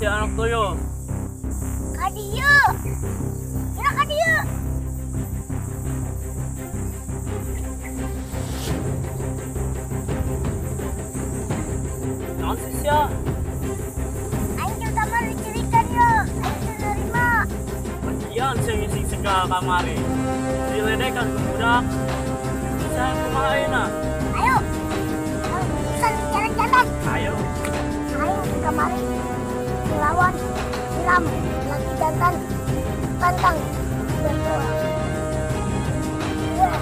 si anak tuyo. Kadieu. Gerak kadieu. Naon sih sia? Aing ke kamar dicirikan yo. Aing teu nerima. Bagian sing ngisi segala kamari. Diledekan ke budak. Bisa kumaha ayeuna? Ayo. Urusan jalan-jalan. Ayo. Aing ke kamari melawan Silam laki jantan tantang berdoa. Ya.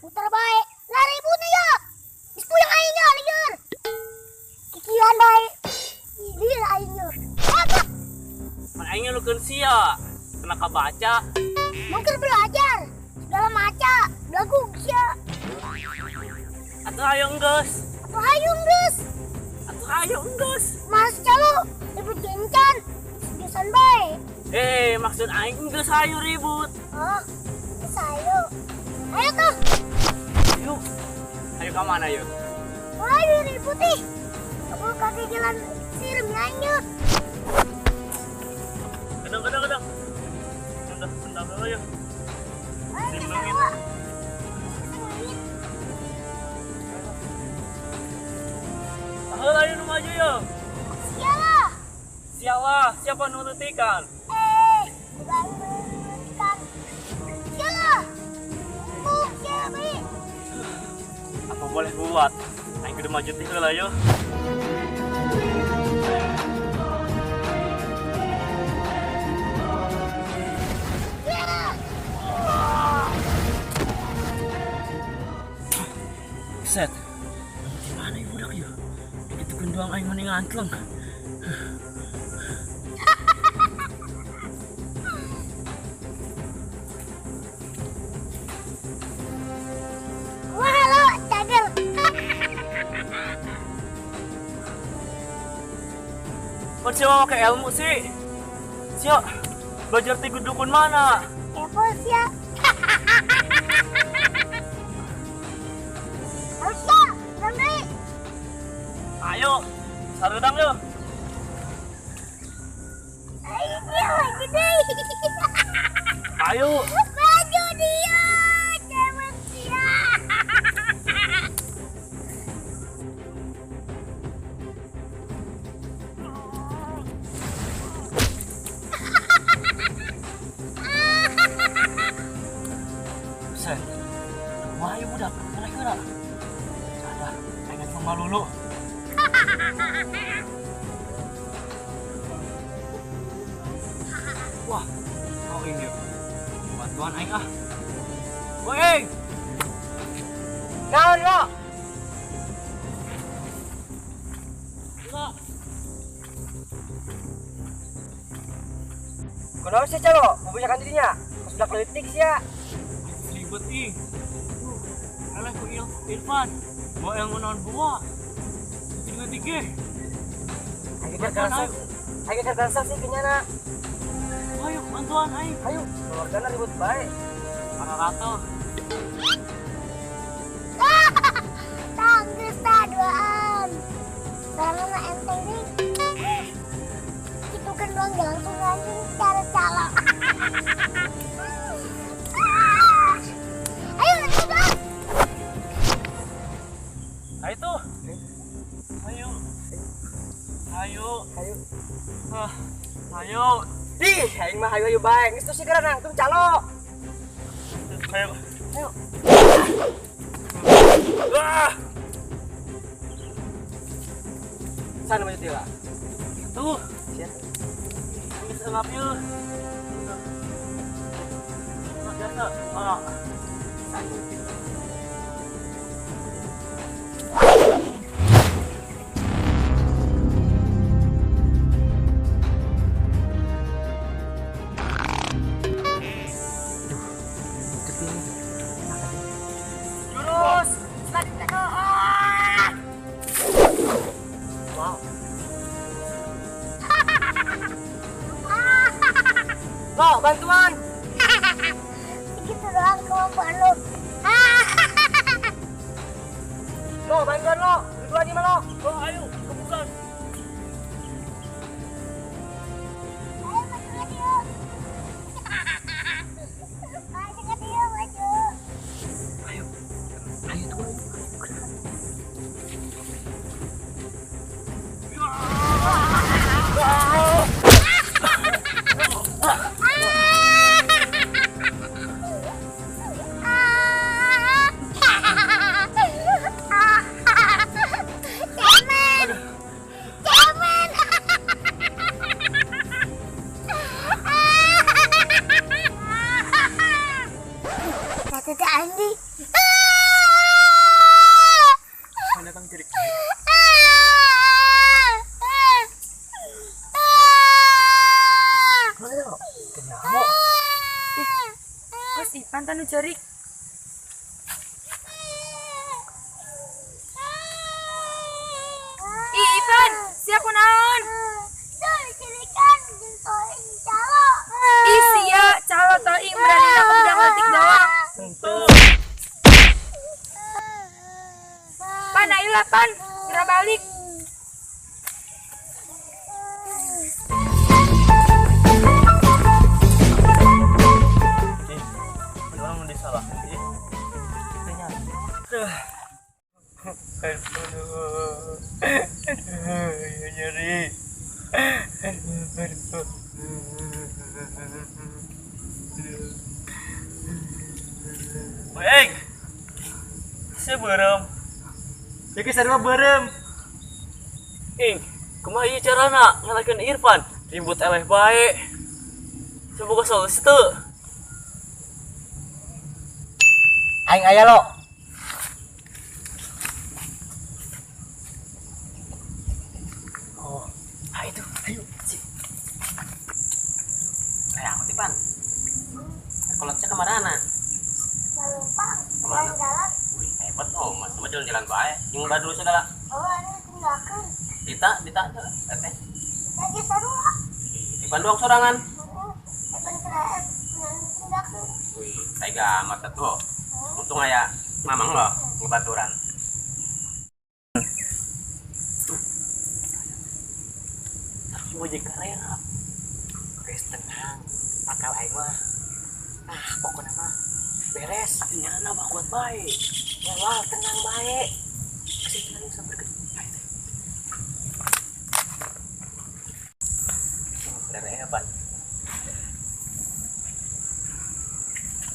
Putar baik. Lari putih ya. Dispuyang aingnya lieur. Kikiran baik. Ini aingnya. Apa? Mun aing ngelukeun sia. Kena kabaca. Mungkin belajar. Segala maca. Belagu sia. Atuh ayo enggeus. Apa hayung geus? Atuh ayo enggeus. Mas calo. Ribut kencan. Segesan baik. Maksud aing enggeus hayu ribut. Oh. Terus ayo. Ayo tuh. Yuk. Ayo ka mana yuk? Ayo ribut nih. Aku kaki jalan sirim aingnya. Gedang. Bentar dulu yuk. Ayo Sing kita leungit. bawa. Ahal ayo nu maju yuk. Sialah. Sialah, siapa nurut ikan? Bukan ikan. Sialah. Sialah baik. Apa boleh buat? Aing kudu maju ti heula yuk. Set. Gimana ibu budak yuk? Itu kenduang aing mending antleng. Wah lo cagel. Kok siapa pakai ilmu sih? Siap, belajar ti dukun mana? Apple sia. Harusnya Ranggai. Ayo, sarudang yuk. Ayo dia gede. Ayo. Maju dia. Cewek sia. Set. Wah, ayo budak, mulai gerak. Ada, aing sama lulu. Wah, kau ini bantuan aing ah. Woi. Naon lo? Lo. Kenapa sih calo? Mempunyai dirinya. Sudah politik sih ya. Ribet ih. Alah ku Irfan. Bawa yang menawan buah. Tiga. Ayo kerjaan sih kenyana. Ayo bantuan aing. Ayo, keluargana ribut baik. Para rata. Tangges duaan. Sekarang mah enteng nih. Itu kan doang langsung anjing cara calo. Ayo lanjut dong. Ayo tuh. Ayo. Ayo. Ayo. Ih, aing mah ayo baik. Geus tuh sigara nang tuh calo. Ayo. Ayo. Wah. Sana maju tila. Tuh. Siap. Bisa ngap yuk. Biasa. Ah. Juru. Lo, bantuan. Segitu doang kemampuan lu. Lo, bantuan lo. Berdua di mana lo? Oh, ayo, kebukan. Ayo maju lagi yuk. Maju lagi yuk, maju. Ayo turun. Cemen. Cemen. Kata Andi. Mana Bang Jerik? Ayo. Kenapa? Mas Ipan tanu Jerik. Ih, Ipan, siapa naon? Ih, sia, calo toing berani aku udah ngetik doang. Tentu. Pan, ayolah Pan, kira balik. Ada orang mau disalah. Tanya. Aduh, nyeri. Baik. Saya berem. Jadi saya berem. Ing, kumaha ieu carana ngalakeun Irfan? Ribut eleh bae. Coba solusi teu. Aing aya lo. Oh, itu. Ayo, sip. Kayak aku sih, Pan. Kolotnya kemana? Kemana? Wih, hebat oh, mas. Cuma jalan-jalan baik. Yang baru segala. Dita, teteh. Di Bandung sorangan. Wih, tega amat tuh. Untung aya mamang lo, ngebaturan. Cuma jadi karena Guys, tenang. Akal aing mah. Pokoknya mah beres. artinya nambah kuat baik. Ya wah, tenang baik. Kasih tenang sampai ke. Bener ya, Pan.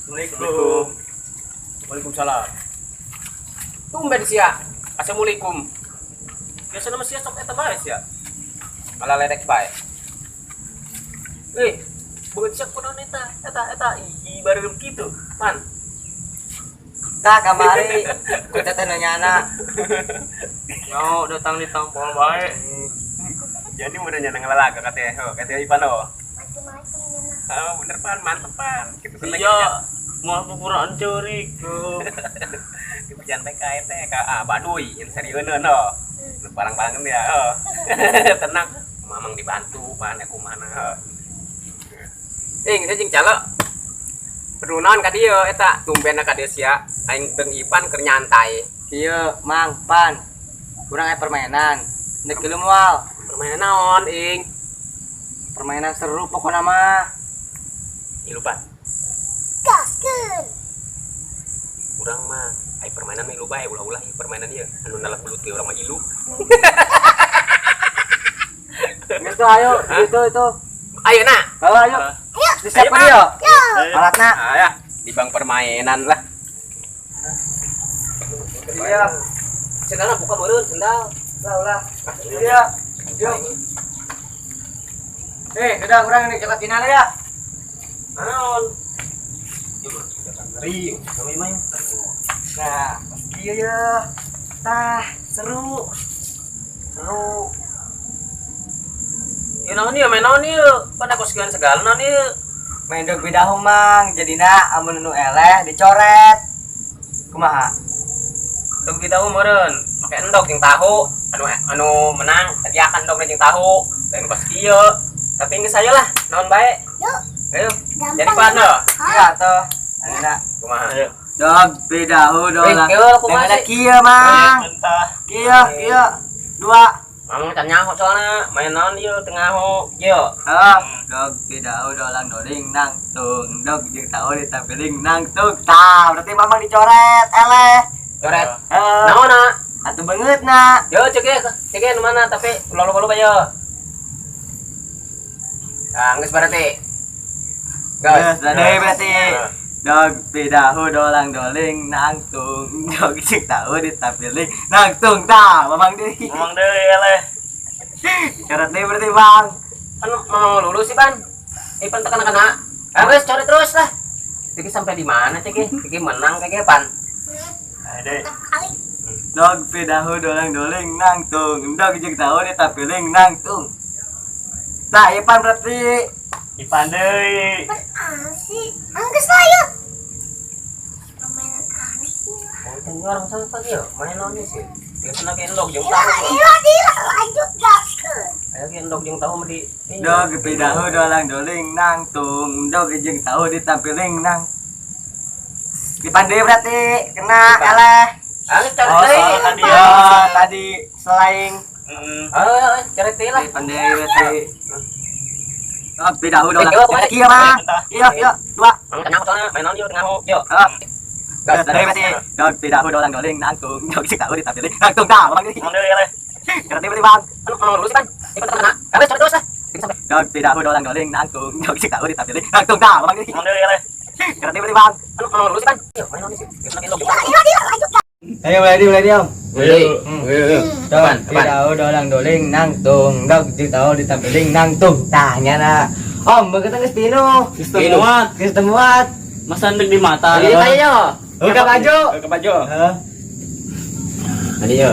Assalamualaikum. Waalaikumsalam. Tumben sia. Assalamualaikum. Biasa nama sia sok eta bae sia. Malah ledek bae. Bukan siap kunaon eta ih bareureum kitu, Pan. Tah kamari ku teh nanyana. Yo datang di tampol bae. Jadi mau nanya ngelalaga katanya Ipan oh. Oh, bener Pan, mantep Pan. Gitu seneng. Iya. Mau pupuraan ceurik tuh. Di pejan PKI teh ka baduy yang serieuneun no. Barang-barang ya. Tenang. Mamang dibantu pan aku mana. Saya jeung calo. Perlu naon ka dieu eta tumbenna ka dieu sia aing teu Ipan keur nyantai. Ieu Mang Pan. Kurang aya permainan. Nek kieu moal. Permainan naon ing? Permainan seru pokona mah. Ieu Pan. Gaskeun. Kurang mah ai permainan mah bae ulah-ulah ieu permainan ieu anu nalak belut ke urang mah ilu. Geus ayo itu. Ayeuna. Ayo. Disiapkan dia. Alatna. Ya, di bang permainan lah. Iya. Sendalna buka meureun sendal. Ulah. Iya. Yuk. Udah urang ini cepat final ya. Naon? Ngeri, kami main. Nah, iya ya. Tah, seru. Ya naon ieu main naon ieu? Pada koskeun segala naon ieu? Main dog bidahung mang, jadina amun nu eleh dicoret. Kumaha? Dog kita meureun, make endog jeung tahu. Anu menang hadiahkan dog jeung tahu. Lain pas kieu. Tapi geus aya lah, naon bae. Yuk. Ayo. Gampang. Jadi pan lo. Iya tuh. Ada. Kumaha? Dog pedahu dolang. Keu kumaha Ada sih? kia mang. Kia. Dua. Mang can nyaho soalna main naon ieu tengah ho ieu. Dog pedahu dolang doling nang tung. Dog jeung tahu ditampiling nang tung. Tah, berarti mamang dicoret eleh. Coret. Naonna? Atuh beungeut na. Yo cek nu mana tapi lalu bayo. Geus berarti. Geus berarti. Dog pedahu dolang doling nang tung. Dog jeung tahu ditampiling nang tung. Tah, mamang deui. Eleh. Coret deui berarti bang. Kan mau lulus sih, Pan. Pan tekan-tekan. Wes coret terus lah. Cek sampai di mana cek? Cek menang kayak Pan. Kali. Dog pedahu dolang doling nang tung. Dog jeung tahu ditampiling nang tung. Tah, Ipan berarti. Ipan deui. Asik. Angges lah yuk. Permainan aneh. Kan orang sama pagi ya, main naon sih. Biasana ke endog jeung Gila, tahu. lanjut gaskeun. Ayo ke endog jeung tahu mah di. Dog pedahu dolang doling nang tung. Dog jeung tahu ditampiling nang. Ipan deui berarti kena eleh. Ayo coret deui. Tadi selain. Coret deui lah. Ipan deui berarti. Dog pedahu dolang. Kia mah. Iya, dua. Mang tenang soalna main naon ieu tengah ho. Yo. Gas dari berarti. Dog pedahu dolang doling nang tung. Dog jeung tahu ditampiling nang tung. Tah, mamang deui. eleh. Coret deui berarti bang. Mau lulus Pan. Ipan tekan. Wes coret terus lah. Sampai. Dog pedahu dolang doling nang tung. Dog jeung tahu ditampiling nang tung. Tah, mamang deui. eleh. Coret deui berarti bang. Mau lulus Pan. Yo, main naon sih. Biasana ke endog. Lanjut. Ayo mulai Om. Apaan? Pedahu dolang doling nang tung. Dog jeung tahu ditampiling nang tung. Tah nyana. Om, begitu geus pinu. Geus temuat. Masa ndek di mata. Iya ayo. Buka baju. Heeh. Tadi yo.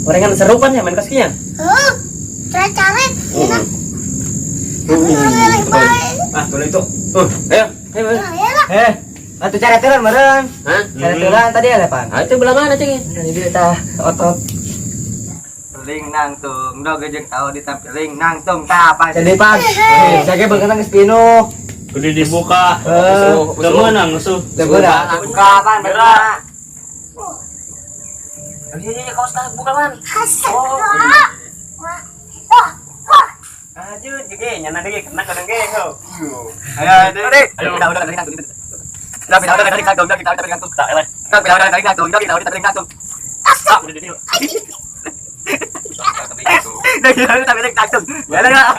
Orang kan seru Pan ya main kaskian. Coret-coret. Ah, boleh itu. Ayo. Ayolah. Atuh careteran meureun. Hah? Careteran tadi ada, Pan. Ah itu belah mana cing? Ini dia tah otot. Doling nang tung. Dog jeung tahu ditampiling nang tung. Tah, Pan. Jadi, Pan. Saya beungeut geus pinu. Kudu dibuka. Teu meunang usuh. Buka, Pan. Bener. Iya kaos tah buka Pan. Hasek. Aju ge nyana ge kena kadang ge ho. Ayo, udah dari nang tung. Udah dari nang tung. Dog kita dari nang tung. Tak eleh. Dog kita dari nang tung. Dog kita dari nang tung. Udah di. Dog kita dari nang tung. Ya lah.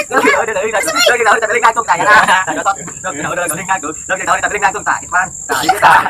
Dog kita dari nang tung. Dog kita dari nang tung. Ya lah. Dog kita dari nang tung. Dog kita dari nang tung. Tak, Ipan. Tak, itu tak.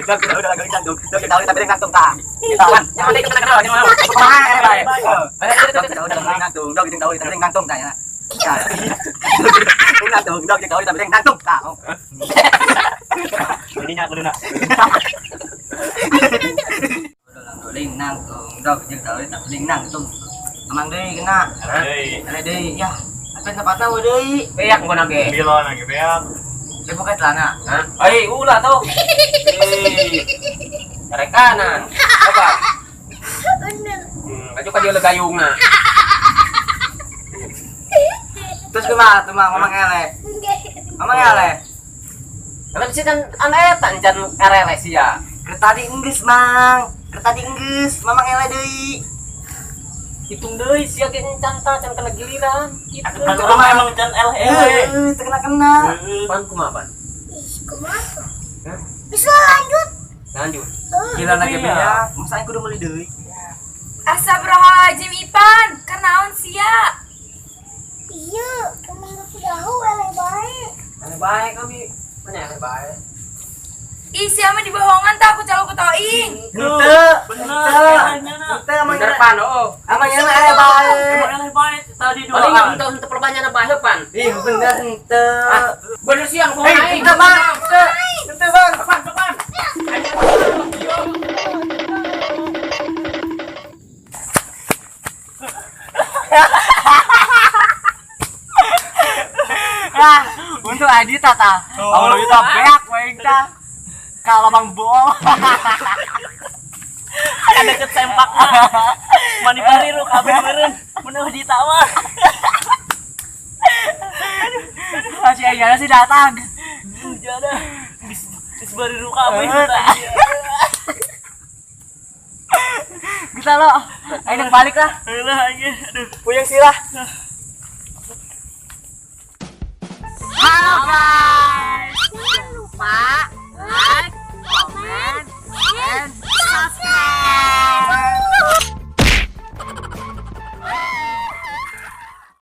Dog kita dari nang tung. Dog kita dari nang tung. Tak. Ipan. Jangan ikut kenal jangan mau. Baik. Dog kita dari nang tung. Dog kita dari nang tung. Tak ya. Nang tung. Dog kita dari nang tung. Tak. Ini nya kudu na. Doling nang tung. Dog jeung tahu ditampiling nang tung. Amang deui kena. Ada deui ya. Apa tempatna we deui? Beak gua nage. Bilo lagi beak. Dia buka celana. Hah? Ulah tuh. Tarik kanan. Apa? Bener. Baju ka dia le gayungna. Terus kumaha tuh Mang? Mamang eleh. Mamang eleh. Kan sih kan aneh tan can RL sia. Keur tadi enggeus Mang. Keur tadi enggeus. Mamang eleh deui. Hitung deui sia ge can kena giliran. Kitu. Atuh mah emang can Teu kena. Pan kumaha Pan? Kumaha? Bisa lanjut. Lanjut. Gila lagi beak. Masa aing kudu meuli deui. Astagfirullahaladzim Ipan, karnaon sia? Iya, kemana pedahu eleh baik. Aneh bae kami. Mana aneh bae. Ih, sia mah dibohongan tak aku calo ketoing. Henteu. Bener. Henteu Mang Bener eleh. Pan, oh. Amang eleh bae. Emang eleh bae tadi Paling doang. enggak untuk perbanyak bae Pan. Ih, bener henteu. Bener siang pohon aing. Henteu Bang. Henteu Bang. Pan. Untuk Adi tata. Awal kita beak we tah. Kalau Bang Bol. Ada deket sempak mah. Mani pariru kabeh meureun. Mun di tawa. jangan sih datang. Jangan. Bis baru kami tadi. Kita lo, ayo balik lah. Ayolah aja. Aduh. Puyeng sirah. Halo guys, jangan lupa